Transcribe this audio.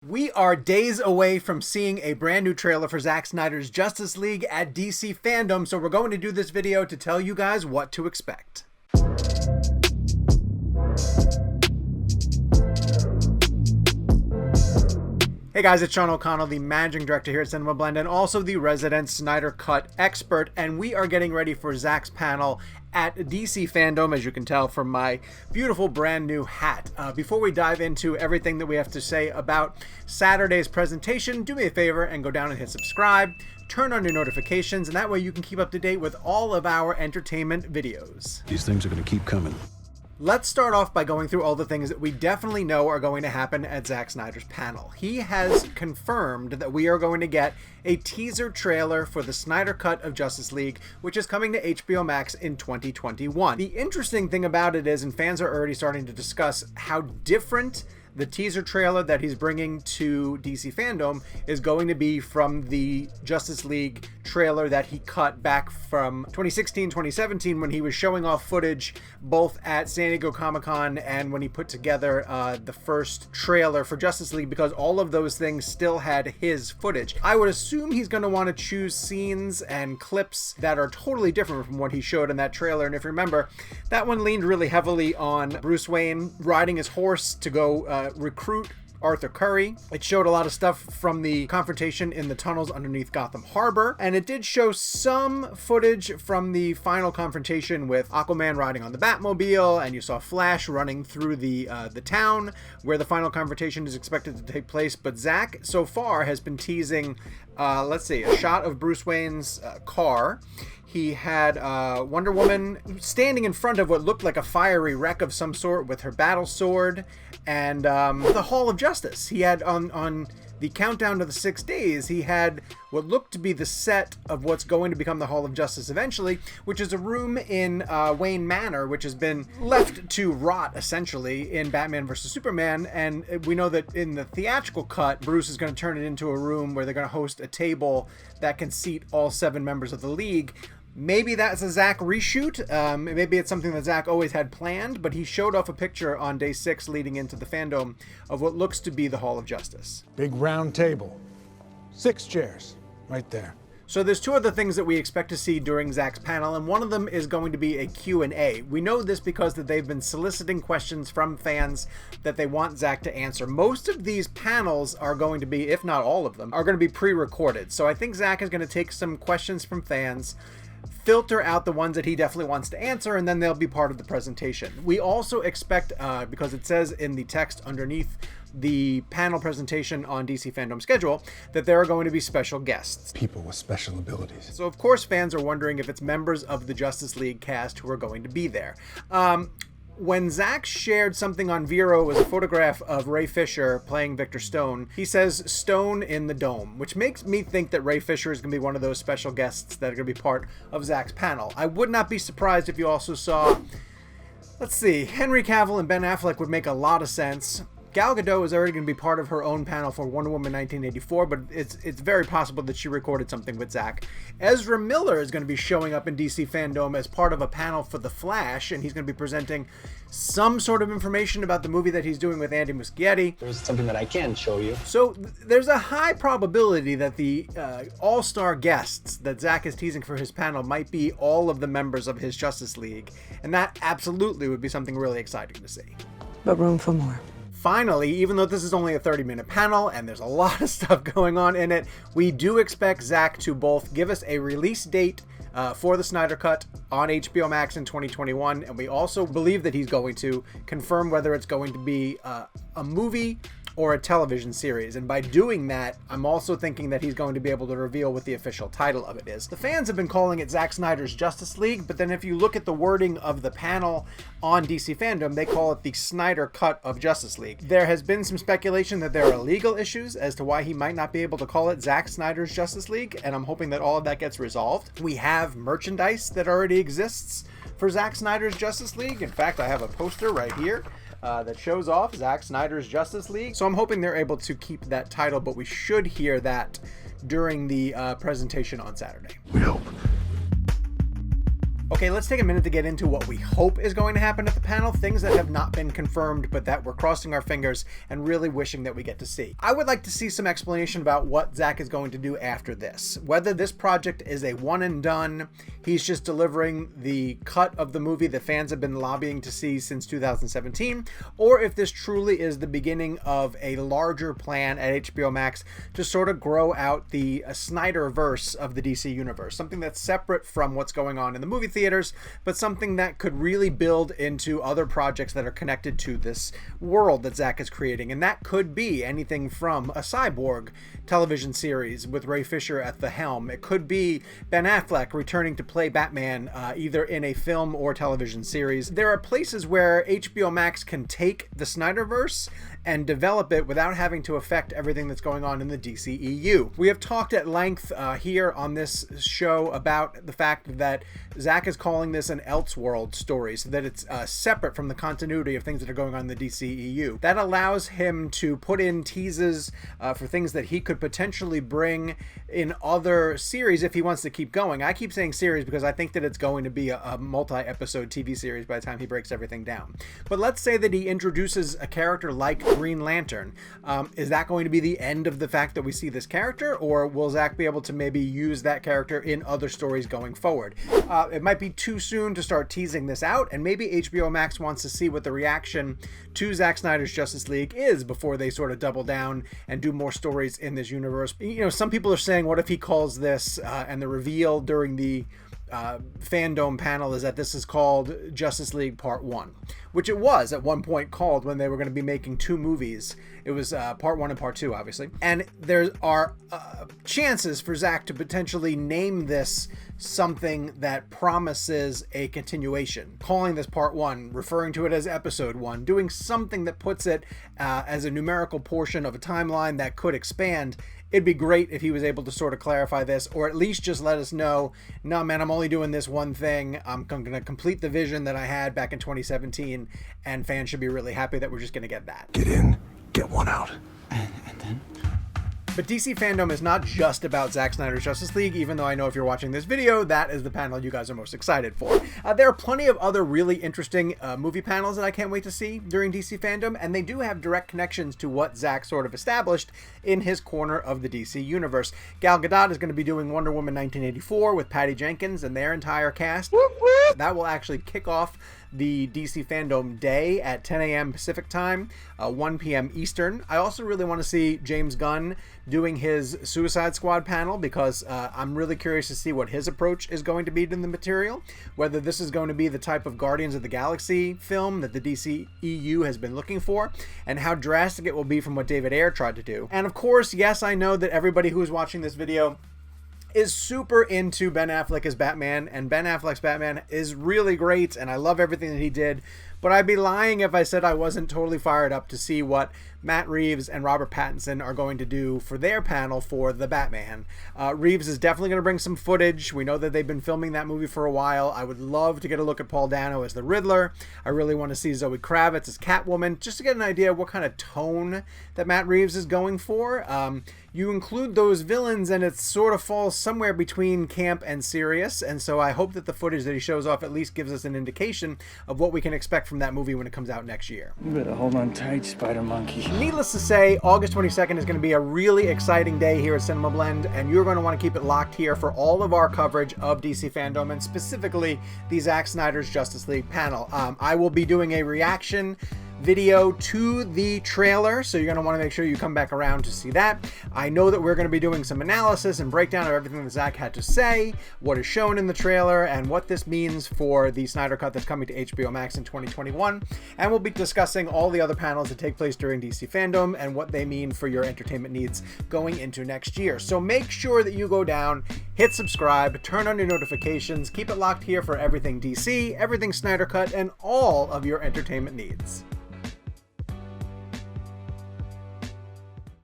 We are days away from seeing a brand new trailer for Zack Snyder's Justice League at DC FanDome, so we're going to do this video to tell you guys what to expect. Hey guys, it's Sean O'Connell, the Managing Director here at CinemaBlend and also the resident Snyder Cut expert, and we are getting ready for Zack's panel at DC FanDome, as you can tell from my beautiful brand new hat. Before we dive into everything that we have to say about Saturday's presentation, do me a favor and go down and hit subscribe, turn on your notifications, and that way you can keep up to date with all of our entertainment videos. These things are going to keep coming. Let's start off by going through all the things that we definitely know are going to happen at Zack Snyder's panel. He has confirmed that we are going to get a teaser trailer for the Snyder Cut of Justice League, which is coming to HBO Max in 2021. The interesting thing about it is, and fans are already starting to discuss how different the teaser trailer that he's bringing to DC FanDome is going to be from the Justice League trailer that he cut back from 2016-2017 when he was showing off footage both at San Diego Comic-Con and when he put together the first trailer for Justice League, because all of those things still had his footage. I would assume he's going to want to choose scenes and clips that are totally different from what he showed in that trailer, and if you remember, that one leaned really heavily on Bruce Wayne riding his horse to go recruit Arthur Curry. It showed a lot of stuff from the confrontation in the tunnels underneath Gotham Harbor, and it did show some footage from the final confrontation with Aquaman riding on the Batmobile, and you saw Flash running through the town where the final confrontation is expected to take place. But Zack so far has been teasing, let's see, a shot of Bruce Wayne's car. He had Wonder Woman standing in front of what looked like a fiery wreck of some sort with her battle sword, and the Hall of Justice. He had on the countdown to the 6 days, he had what looked to be the set of what's going to become the Hall of Justice eventually, which is a room in Wayne Manor, which has been left to rot essentially in Batman vs. Superman. And we know that in the theatrical cut, Bruce is going to turn it into a room where they're going to host a table that can seat all 7 members of the League. Maybe that's a Zack reshoot. Maybe it's something that Zack always had planned, but he showed off a picture on day 6 leading into the FanDome of what looks to be the Hall of Justice. Big round table, 6 chairs, right there. So there's 2 other things that we expect to see during Zack's panel, and one of them is going to be a Q&A. We know this because that they've been soliciting questions from fans that they want Zack to answer. Most of these panels are going to be, if not all of them, are going to be pre-recorded. So I think Zack is going to take some questions from fans, filter out the ones that he definitely wants to answer, and then they'll be part of the presentation. We also expect, because it says in the text underneath the panel presentation on DC FanDome schedule, that there are going to be special guests. People with special abilities. So of course fans are wondering if it's members of the Justice League cast who are going to be there. When Zack shared something on Vero, it was a photograph of Ray Fisher playing Victor Stone. He says Stone in the Dome, which makes me think that Ray Fisher is going to be one of those special guests that are going to be part of Zack's panel. I would not be surprised if you also saw, let's see, Henry Cavill and Ben Affleck would make a lot of sense. Gal Gadot is already going to be part of her own panel for Wonder Woman 1984, but it's very possible that she recorded something with Zack. Ezra Miller is going to be showing up in DC FanDome as part of a panel for The Flash, and he's going to be presenting some sort of information about the movie that he's doing with Andy Muschietti. There's something that I can show you. So there's a high probability that the all-star guests that Zack is teasing for his panel might be all of the members of his Justice League, and that absolutely would be something really exciting to see. But room for more. Finally, even though this is only a 30-minute panel and there's a lot of stuff going on in it, we do expect Zack to both give us a release date for the Snyder Cut on HBO Max in 2021, and we also believe that he's going to confirm whether it's going to be a movie or a television series. And by doing that, I'm also thinking that he's going to be able to reveal what the official title of it is. The fans have been calling it Zack Snyder's Justice League, but then if you look at the wording of the panel on DC FanDome, they call it the Snyder Cut of Justice League. There has been some speculation that there are legal issues as to why he might not be able to call it Zack Snyder's Justice League, and I'm hoping that all of that gets resolved. We have merchandise that already exists for Zack Snyder's Justice League. In fact, I have a poster right here that shows off Zack Snyder's Justice League. So I'm hoping they're able to keep that title, but we should hear that during the presentation on Saturday. We hope. Okay, let's take a minute to get into what we hope is going to happen at the panel, things that have not been confirmed, but that we're crossing our fingers and really wishing that we get to see. I would like to see some explanation about what Zack is going to do after this. Whether this project is a one and done, he's just delivering the cut of the movie that fans have been lobbying to see since 2017, or if this truly is the beginning of a larger plan at HBO Max to sort of grow out the Snyderverse of the DC universe, something that's separate from what's going on in the movie theaters, but something that could really build into other projects that are connected to this world that Zack is creating. And that could be anything from a Cyborg television series with Ray Fisher at the helm. It could be Ben Affleck returning to play Batman, either in a film or television series. There are places where HBO Max can take the Snyderverse and develop it without having to affect everything that's going on in the DCEU. We have talked at length here on this show about the fact that Zack is calling this an Elseworld story, so that it's separate from the continuity of things that are going on in the DCEU. That allows him to put in teases for things that he could potentially bring in other series if he wants to keep going. I keep saying series because I think that it's going to be a multi-episode TV series by the time he breaks everything down. But let's say that he introduces a character like Green Lantern. Is that going to be the end of the fact that we see this character, or will Zack be able to maybe use that character in other stories going forward? It might be too soon to start teasing this out, and maybe HBO Max wants to see what the reaction to Zack Snyder's Justice League is before they sort of double down and do more stories in this universe. You know, some people are saying, what if he calls this, and the reveal during the FanDome panel is that this is called Justice League Part 1, which it was at one point called when they were going to be making two movies. It was Part 1 and Part 2, obviously. And there are chances for Zack to potentially name this something that promises a continuation, calling this Part 1, referring to it as Episode 1, doing something that puts it as a numerical portion of a timeline that could expand. It'd be great if he was able to sort of clarify this, or at least just let us know, no, man, I'm only doing this one thing. I'm going to complete the vision that I had back in 2017, and fans should be really happy that we're just going to get that. Get in, get one out. And then? But DC FanDome is not just about Zack Snyder's Justice League, even though I know if you're watching this video, that is the panel you guys are most excited for. There are plenty of other really interesting movie panels that I can't wait to see during DC FanDome, and they do have direct connections to what Zack sort of established in his corner of the DC universe. Gal Gadot is going to be doing Wonder Woman 1984 with Patty Jenkins and their entire cast. Whoop, whoop. That will actually kick off the DC FanDome day at 10 a.m. Pacific time, 1 p.m. Eastern. I also really want to see James Gunn doing his Suicide Squad panel, because I'm really curious to see what his approach is going to be to the material, whether this is going to be the type of Guardians of the Galaxy film that the DCEU has been looking for, and how drastic it will be from what David Ayer tried to do. And of course, yes, I know that everybody who is watching this video is super into Ben Affleck as Batman, and Ben Affleck's Batman is really great, and I love everything that he did, but I'd be lying if I said I wasn't totally fired up to see what Matt Reeves and Robert Pattinson are going to do for their panel for The Batman. Reeves is definitely going to bring some footage. We know that they've been filming that movie for a while. I would love to get a look at Paul Dano as the Riddler. I really want to see Zoe Kravitz as Catwoman, just to get an idea of what kind of tone that Matt Reeves is going for. You include those villains and it sort of falls somewhere between camp and serious, and so I hope that the footage that he shows off at least gives us an indication of what we can expect from that movie when it comes out next year. You better hold on tight, Spider Monkey. Needless to say, August 22nd is going to be a really exciting day here at CinemaBlend, and you're going to want to keep it locked here for all of our coverage of DC FanDome, and specifically the Zack Snyder's Justice League panel. I will be doing a reaction video to the trailer, so you're going to want to make sure you come back around to see that. I know that we're going to be doing some analysis and breakdown of everything that Zack had to say, what is shown in the trailer, and what this means for the Snyder Cut that's coming to HBO Max in 2021. And we'll be discussing all the other panels that take place during DC FanDome and what they mean for your entertainment needs going into next year. So make sure that you go down, hit subscribe, turn on your notifications, keep it locked here for everything DC, everything Snyder Cut, and all of your entertainment needs.